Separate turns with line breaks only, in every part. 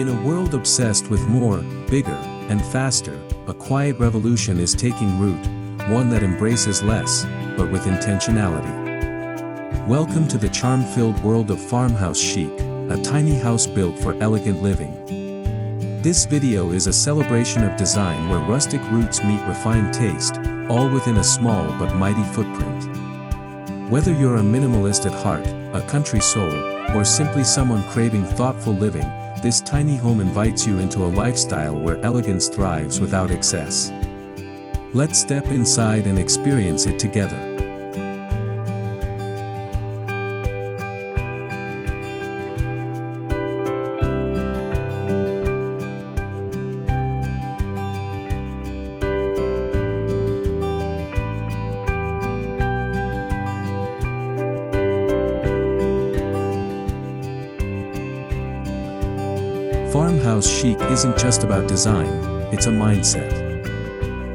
In a world obsessed with more, bigger, and faster, a quiet revolution is taking root, one that embraces less, but with intentionality. Welcome to the charm-filled world of Farmhouse Chic, a tiny house built for elegant living. This video is a celebration of design where rustic roots meet refined taste, all within a small but mighty footprint. Whether you're a minimalist at heart, a country soul, or simply someone craving thoughtful living, this tiny home invites you into a lifestyle where elegance thrives without excess. Let's step inside and experience it together. Farmhouse Chic isn't just about design, it's a mindset.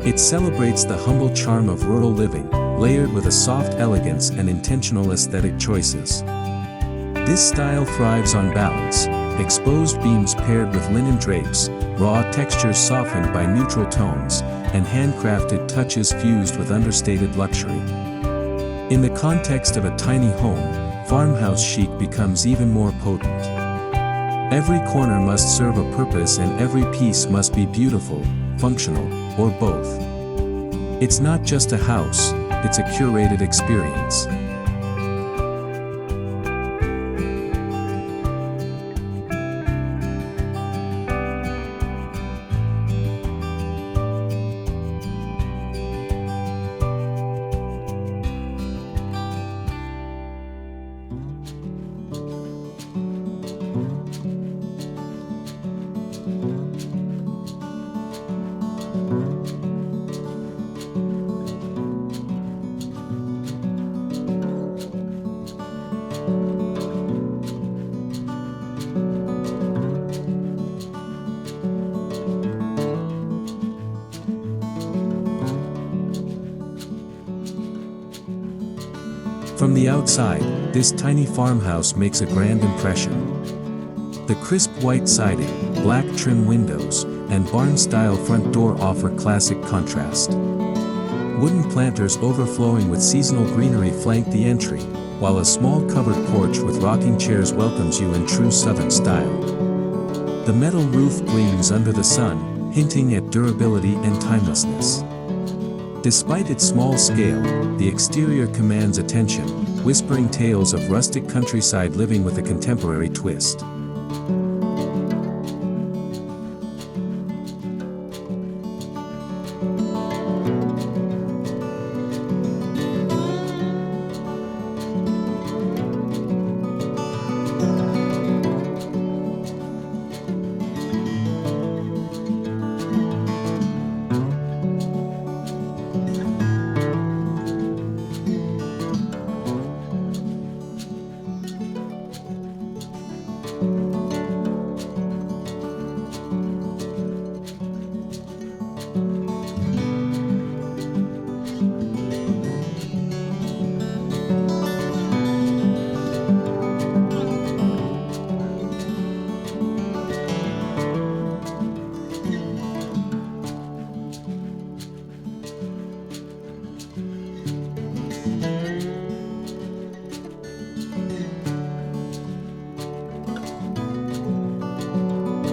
It celebrates the humble charm of rural living, layered with a soft elegance and intentional aesthetic choices. This style thrives on balance, exposed beams paired with linen drapes, raw textures softened by neutral tones, and handcrafted touches fused with understated luxury. In the context of a tiny home, Farmhouse Chic becomes even more potent. Every corner must serve a purpose and every piece must be beautiful, functional, or both. It's not just a house, it's a curated experience. From the outside, this tiny farmhouse makes a grand impression. The crisp white siding, black trim windows, and barn-style front door offer classic contrast. Wooden planters overflowing with seasonal greenery flank the entry, while a small covered porch with rocking chairs welcomes you in true southern style. The metal roof gleams under the sun, hinting at durability and timelessness. Despite its small scale, the exterior commands attention, whispering tales of rustic countryside living with a contemporary twist.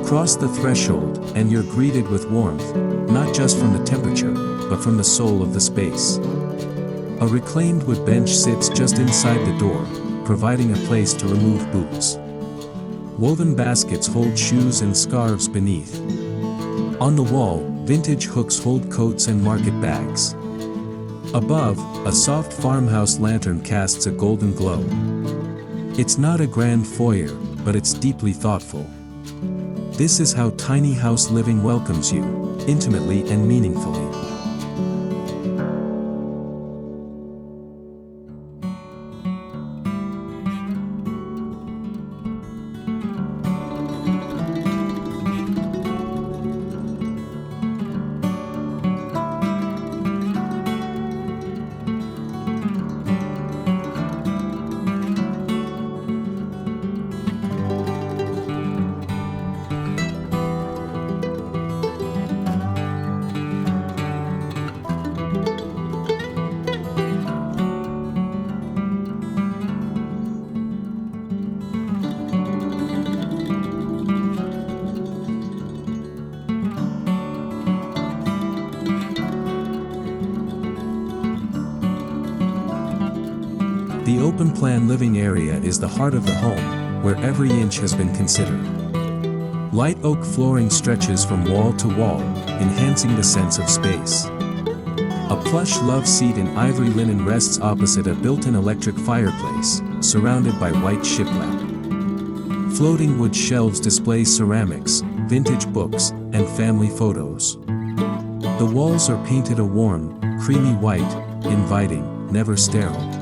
Cross the threshold, and you're greeted with warmth, not just from the temperature, but from the soul of the space. A reclaimed wood bench sits just inside the door, providing a place to remove boots. Woven baskets hold shoes and scarves beneath. On the wall, vintage hooks hold coats and market bags. Above, a soft farmhouse lantern casts a golden glow. It's not a grand foyer, but it's deeply thoughtful. This is how tiny house living welcomes you, intimately and meaningfully. The open-plan living area is the heart of the home, where every inch has been considered. Light oak flooring stretches from wall to wall, enhancing the sense of space. A plush love seat in ivory linen rests opposite a built-in electric fireplace, surrounded by white shiplap. Floating wood shelves display ceramics, vintage books, and family photos. The walls are painted a warm, creamy white, inviting, never sterile.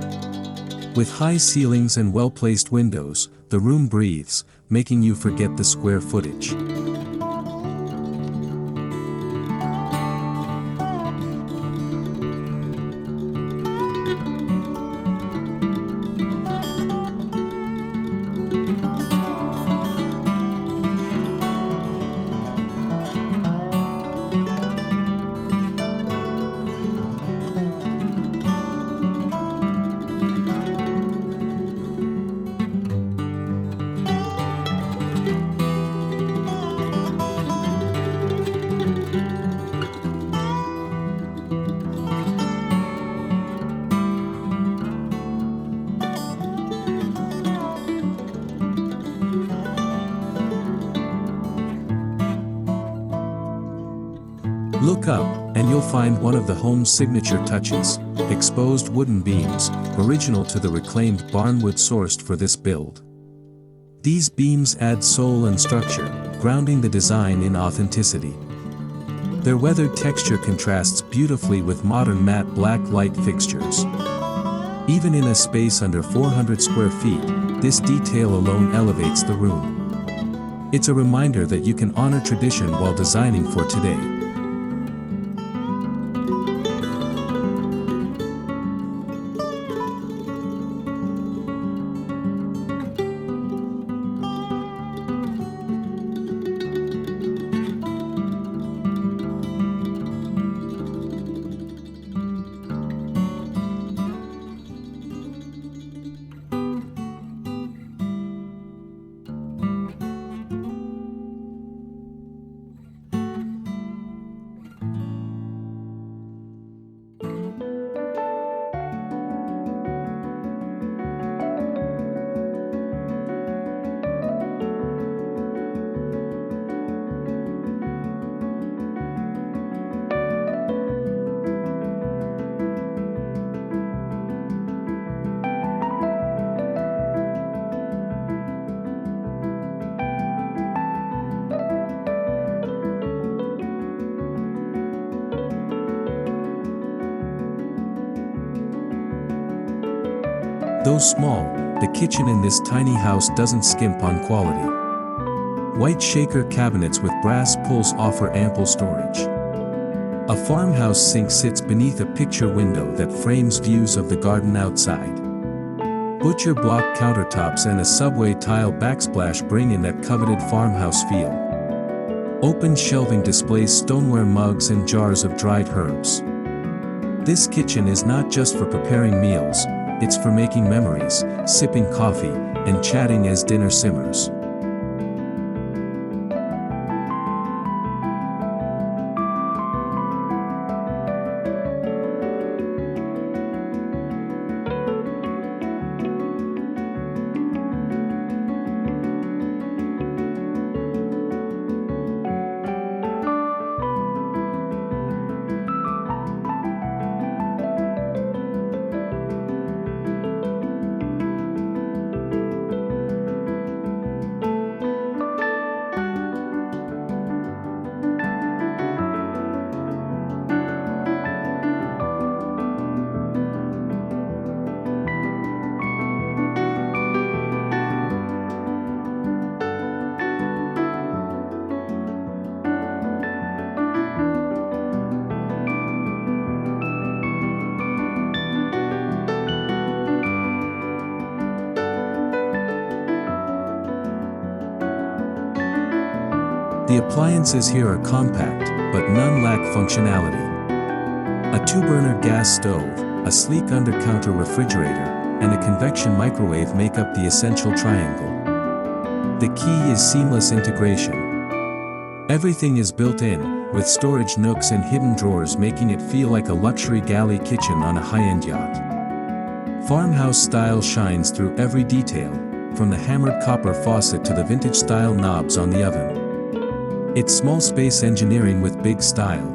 With high ceilings and well-placed windows, the room breathes, making you forget the square footage. Look up, and you'll find one of the home's signature touches, exposed wooden beams, original to the reclaimed barnwood sourced for this build. These beams add soul and structure, grounding the design in authenticity. Their weathered texture contrasts beautifully with modern matte black light fixtures. Even in a space under 400 square feet, this detail alone elevates the room. It's a reminder that you can honor tradition while designing for today. Though small, the kitchen in this tiny house doesn't skimp on quality. White shaker cabinets with brass pulls offer ample storage. A farmhouse sink sits beneath a picture window that frames views of the garden outside. Butcher block countertops and a subway tile backsplash bring in that coveted farmhouse feel. Open shelving displays stoneware mugs and jars of dried herbs. This kitchen is not just for preparing meals, it's for making memories, sipping coffee, and chatting as dinner simmers. The appliances here are compact, but none lack functionality. A 2-burner gas stove, a sleek under-counter refrigerator, and a convection microwave make up the essential triangle. The key is seamless integration. Everything is built in, with storage nooks and hidden drawers making it feel like a luxury galley kitchen on a high-end yacht. Farmhouse style shines through every detail, from the hammered copper faucet to the vintage-style knobs on the oven. It's small space engineering with big style.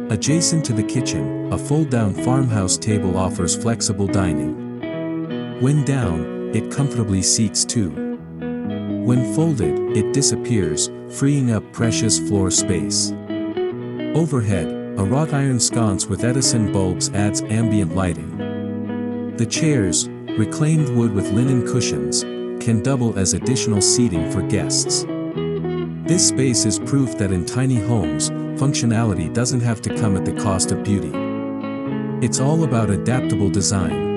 Adjacent to the kitchen, a fold-down farmhouse table offers flexible dining. When down, it comfortably seats two. When folded, it disappears, freeing up precious floor space. Overhead, a wrought iron sconce with Edison bulbs adds ambient lighting. The chairs, reclaimed wood with linen cushions, can double as additional seating for guests. This space is proof that in tiny homes, functionality doesn't have to come at the cost of beauty. It's all about adaptable design.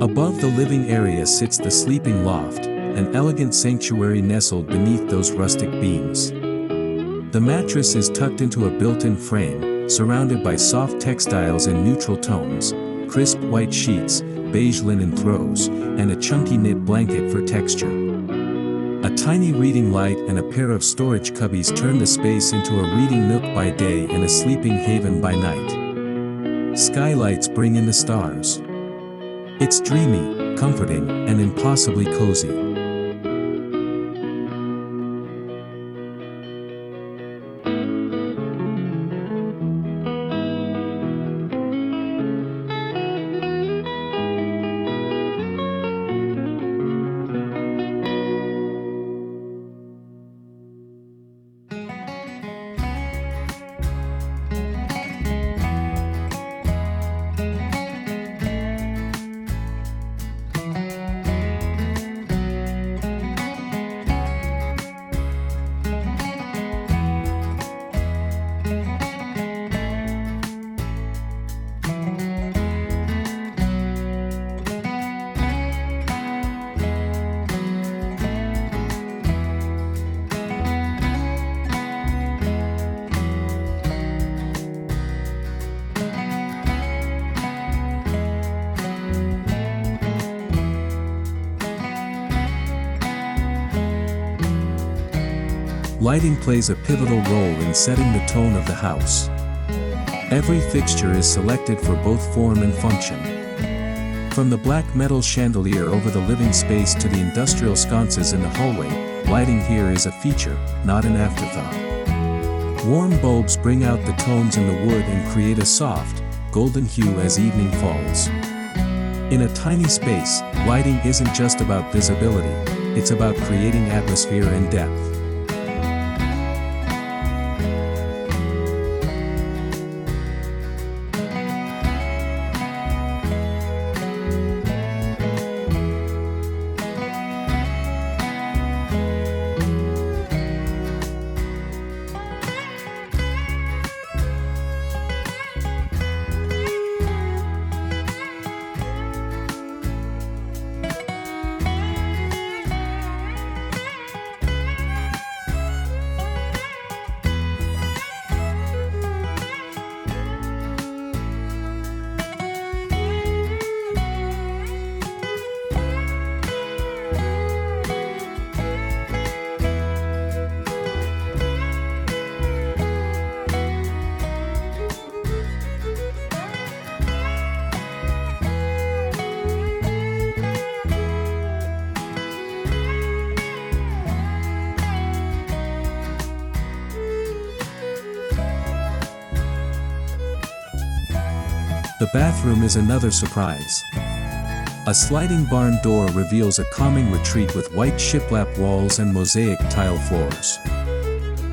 Above the living area sits the sleeping loft, an elegant sanctuary nestled beneath those rustic beams. The mattress is tucked into a built-in frame, surrounded by soft textiles in neutral tones, crisp white sheets, beige linen throws, and a chunky knit blanket for texture. A tiny reading light and a pair of storage cubbies turn the space into a reading nook by day and a sleeping haven by night. Skylights bring in the stars. It's dreamy, comforting, and impossibly cozy. Lighting plays a pivotal role in setting the tone of the house. Every fixture is selected for both form and function. From the black metal chandelier over the living space to the industrial sconces in the hallway, lighting here is a feature, not an afterthought. Warm bulbs bring out the tones in the wood and create a soft, golden hue as evening falls. In a tiny space, lighting isn't just about visibility, it's about creating atmosphere and depth. The bathroom is another surprise. A sliding barn door reveals a calming retreat with white shiplap walls and mosaic tile floors.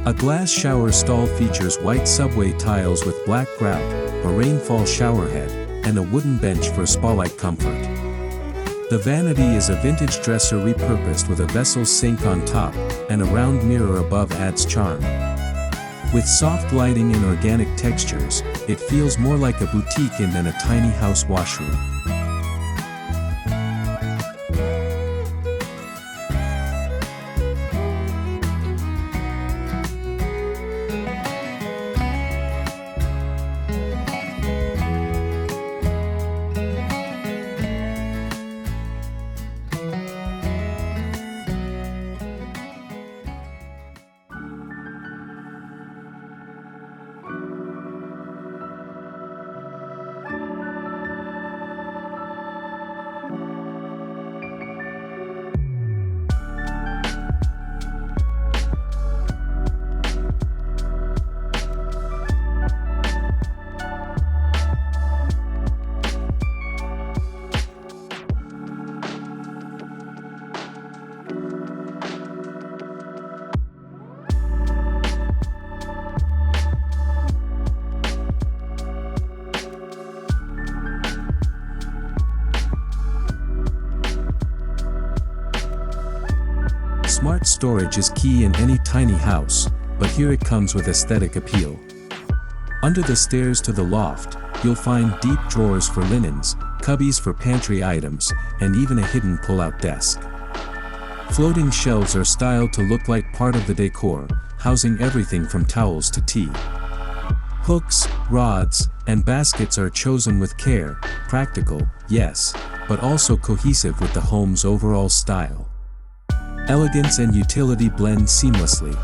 A glass shower stall features white subway tiles with black grout, a rainfall showerhead, and a wooden bench for spa-like comfort. The vanity is a vintage dresser repurposed with a vessel sink on top, and a round mirror above adds charm. With soft lighting and organic textures, it feels more like a boutique than a tiny house washroom. Smart storage is key in any tiny house, but here it comes with aesthetic appeal. Under the stairs to the loft, you'll find deep drawers for linens, cubbies for pantry items, and even a hidden pull-out desk. Floating shelves are styled to look like part of the decor, housing everything from towels to tea. Hooks, rods, and baskets are chosen with care, practical, yes, but also cohesive with the home's overall style. Elegance and utility blend seamlessly.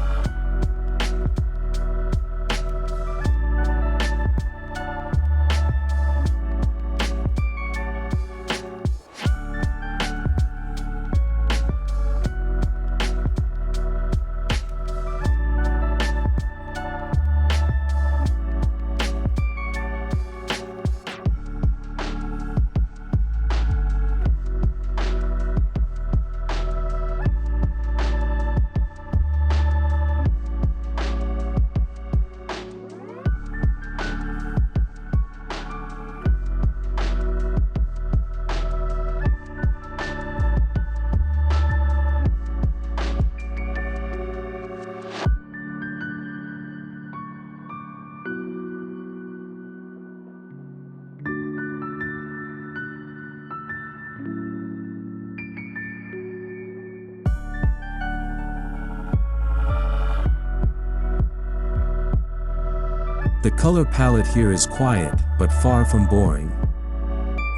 The color palette here is quiet, but far from boring.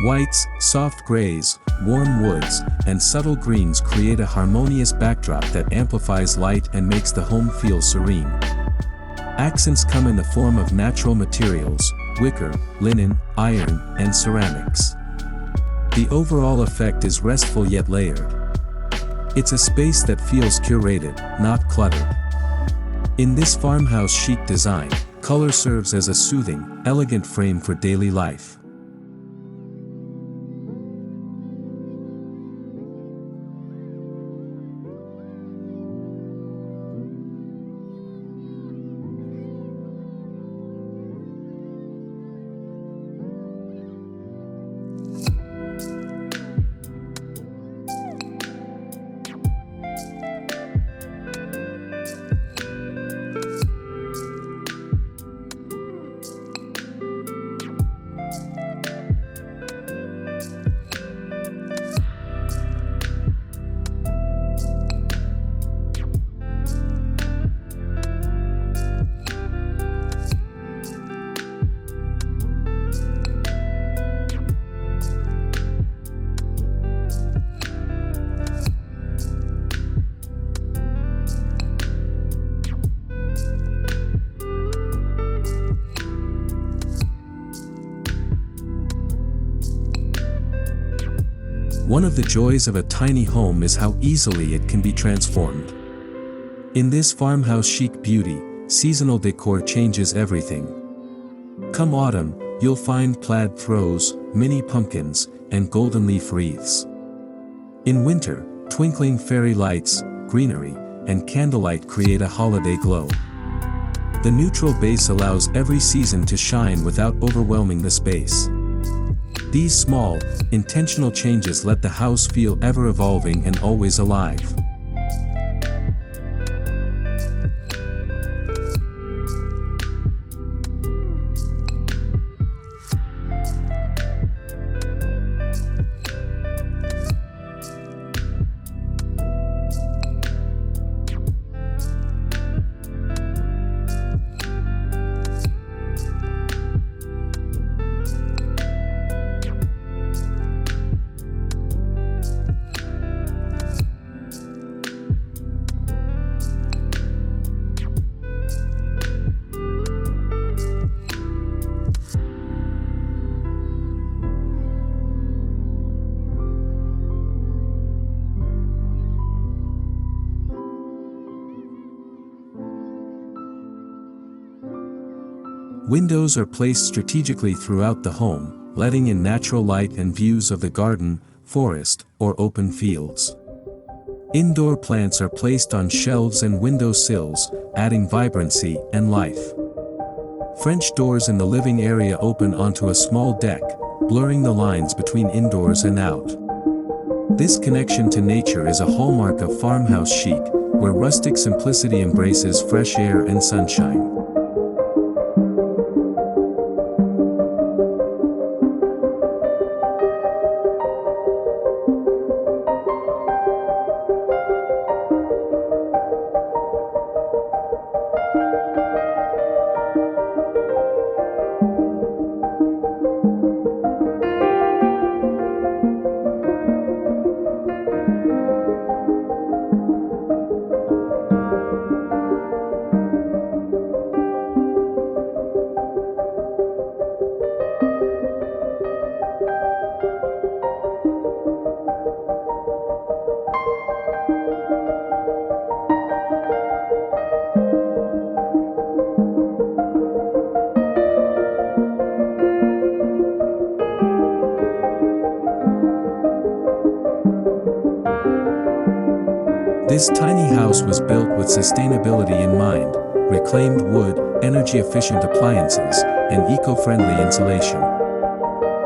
Whites, soft grays, warm woods, and subtle greens create a harmonious backdrop that amplifies light and makes the home feel serene. Accents come in the form of natural materials, wicker, linen, iron, and ceramics. The overall effect is restful yet layered. It's a space that feels curated, not cluttered. In this farmhouse chic design, color serves as a soothing, elegant frame for daily life. One of the joys of a tiny home is how easily it can be transformed. In this farmhouse chic beauty, seasonal decor changes everything. Come autumn, you'll find plaid throws, mini pumpkins, and golden leaf wreaths. In winter, twinkling fairy lights, greenery, and candlelight create a holiday glow. The neutral base allows every season to shine without overwhelming the space. These small, intentional changes let the house feel ever-evolving and always alive. Windows are placed strategically throughout the home, letting in natural light and views of the garden, forest, or open fields. Indoor plants are placed on shelves and window sills, adding vibrancy and life. French doors in the living area open onto a small deck, blurring the lines between indoors and out. This connection to nature is a hallmark of farmhouse chic, where rustic simplicity embraces fresh air and sunshine. This tiny house was built with sustainability in mind: reclaimed wood, energy-efficient appliances, and eco-friendly insulation.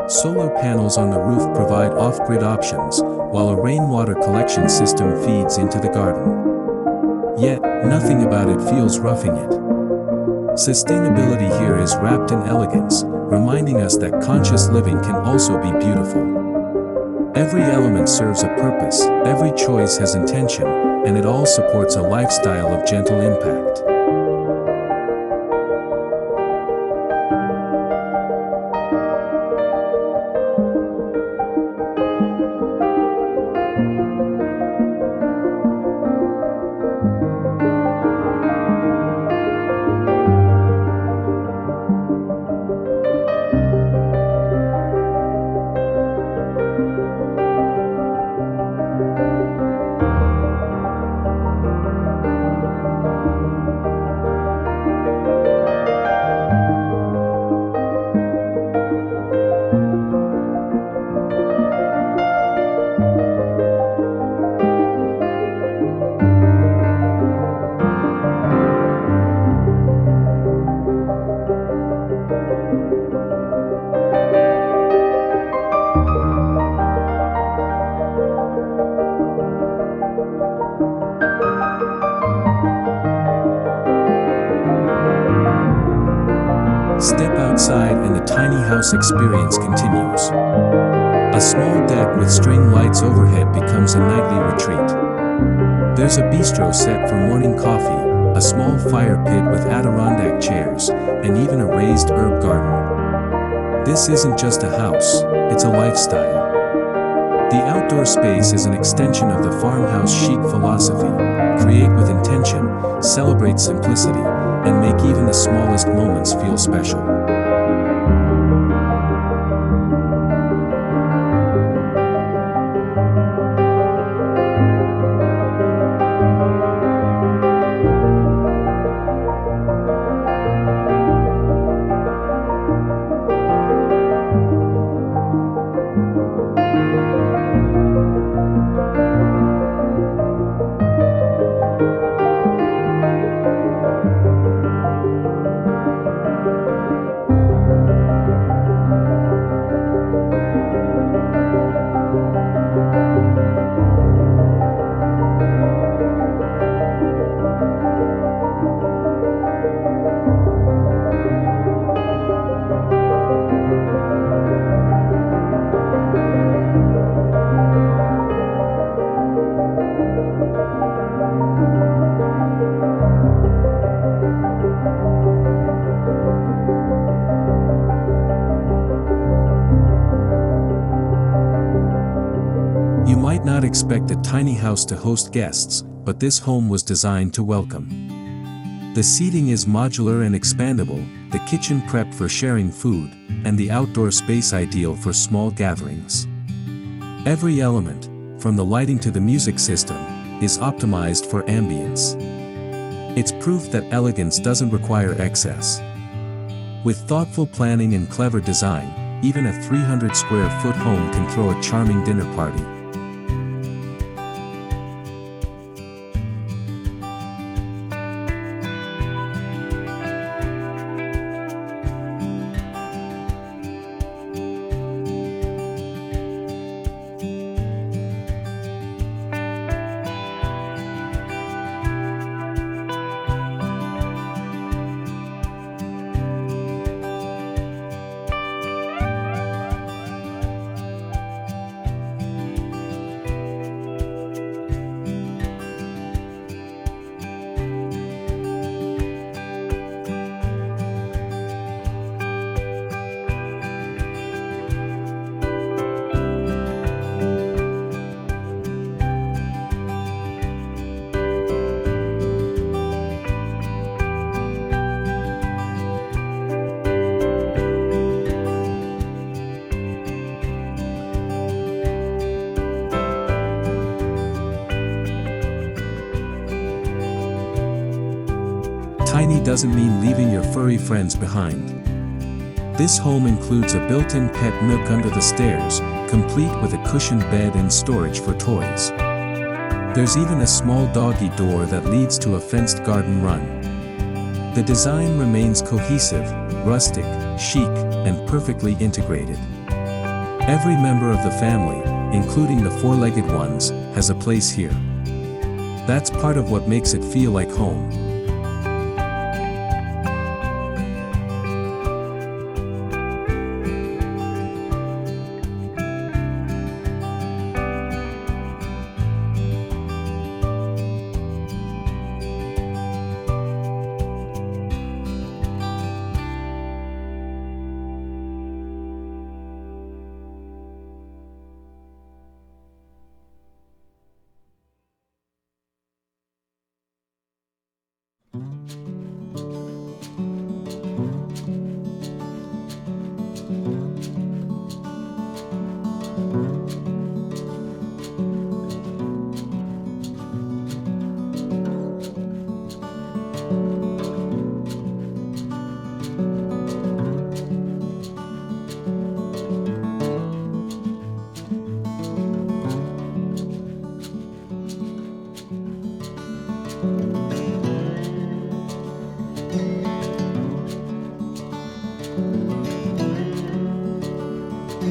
Solar panels on the roof provide off-grid options, while a rainwater collection system feeds into the garden. Yet, nothing about it feels roughing it. Sustainability here is wrapped in elegance, reminding us that conscious living can also be beautiful. Every element serves a purpose, every choice has intention, and it all supports a lifestyle of gentle impact. Step outside and the tiny house experience continues. A small deck with string lights overhead becomes a nightly retreat. There's a bistro set for morning coffee, a small fire pit with Adirondack chairs, and even a raised herb garden. This isn't just a house, it's a lifestyle. The outdoor space is an extension of the farmhouse chic philosophy: create with intention, celebrate simplicity, and make even the smallest moments feel special. expect a tiny house to host guests, but this home was designed to welcome. The seating is modular and expandable, the kitchen prepped for sharing food, and the outdoor space ideal for small gatherings. Every element, from the lighting to the music system, is optimized for ambience. It's proof that elegance doesn't require excess. With thoughtful planning and clever design, even a 300 square foot home can throw a charming dinner party. Tiny doesn't mean leaving your furry friends behind. This home includes a built-in pet nook under the stairs, complete with a cushioned bed and storage for toys. There's even a small doggy door that leads to a fenced garden run. The design remains cohesive, rustic, chic, and perfectly integrated. Every member of the family, including the four-legged ones, has a place here. That's part of what makes it feel like home.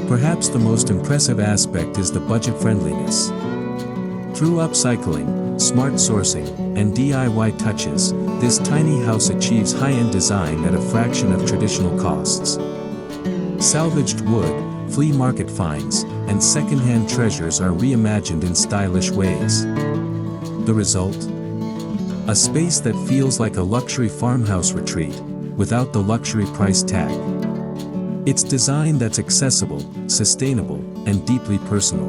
Perhaps the most impressive aspect is the budget-friendliness. Through upcycling, smart sourcing, and DIY touches, this tiny house achieves high-end design at a fraction of traditional costs. Salvaged wood, flea market finds, and second-hand treasures are reimagined in stylish ways. The result? A space that feels like a luxury farmhouse retreat, without the luxury price tag. It's design that's accessible, sustainable, and deeply personal.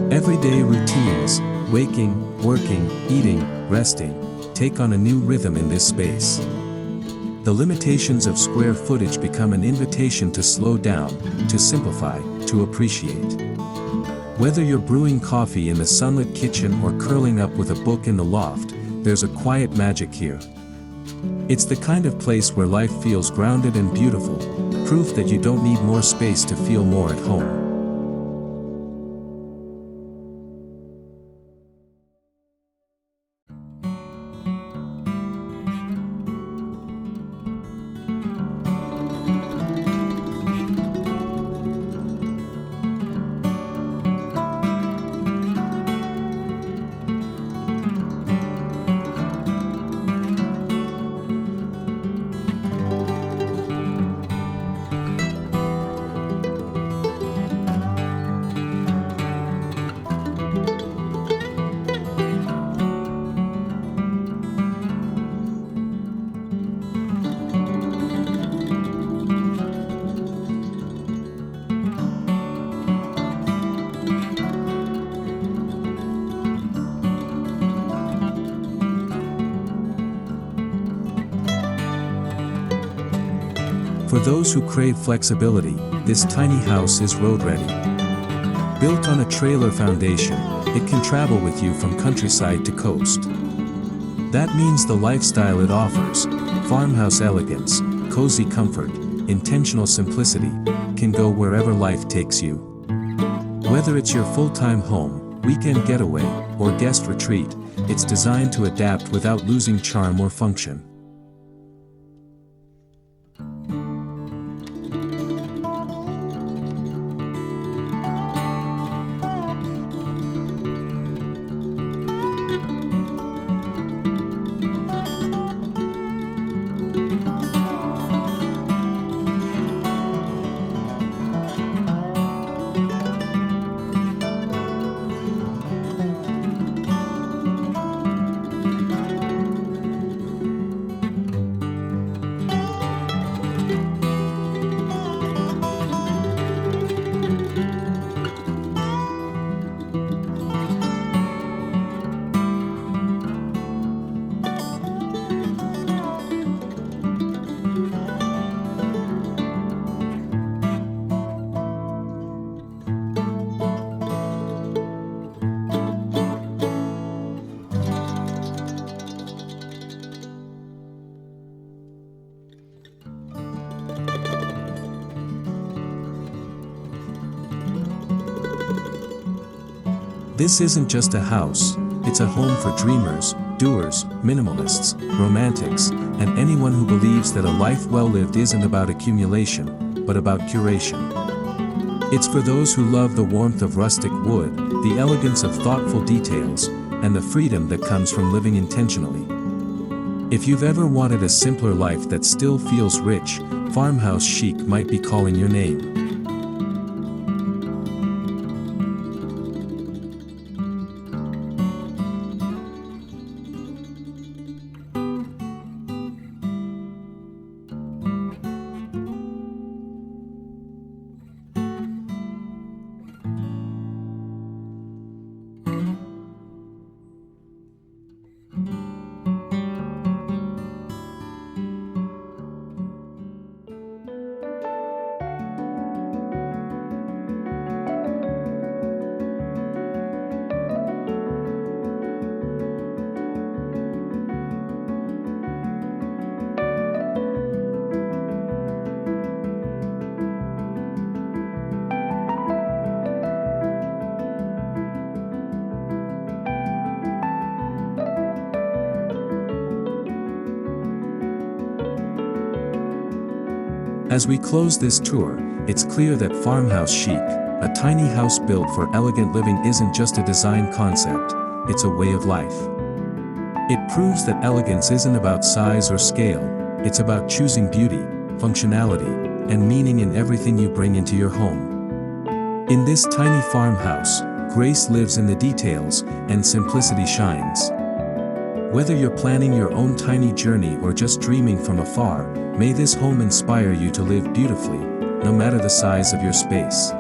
Everyday routines, waking, working, eating, resting, take on a new rhythm in this space. The limitations of square footage become an invitation to slow down, to simplify, to appreciate. Whether you're brewing coffee in the sunlit kitchen or curling up with a book in the loft, there's a quiet magic here. It's the kind of place where life feels grounded and beautiful, proof that you don't need more space to feel more at home. For those who crave flexibility, this tiny house is road-ready. Built on a trailer foundation, it can travel with you from countryside to coast. That means the lifestyle it offers, farmhouse elegance, cozy comfort, intentional simplicity, can go wherever life takes you. Whether it's your full-time home, weekend getaway, or guest retreat, it's designed to adapt without losing charm or function. This isn't just a house, it's a home for dreamers, doers, minimalists, romantics, and anyone who believes that a life well lived isn't about accumulation, but about curation. It's for those who love the warmth of rustic wood, the elegance of thoughtful details, and the freedom that comes from living intentionally. If you've ever wanted a simpler life that still feels rich, Farmhouse Chic might be calling your name. As we close this tour, it's clear that Farmhouse Chic, a tiny house built for elegant living, isn't just a design concept, it's a way of life. It proves that elegance isn't about size or scale, it's about choosing beauty, functionality, and meaning in everything you bring into your home. In this tiny farmhouse, grace lives in the details, and simplicity shines. Whether you're planning your own tiny journey or just dreaming from afar, may this home inspire you to live beautifully, no matter the size of your space.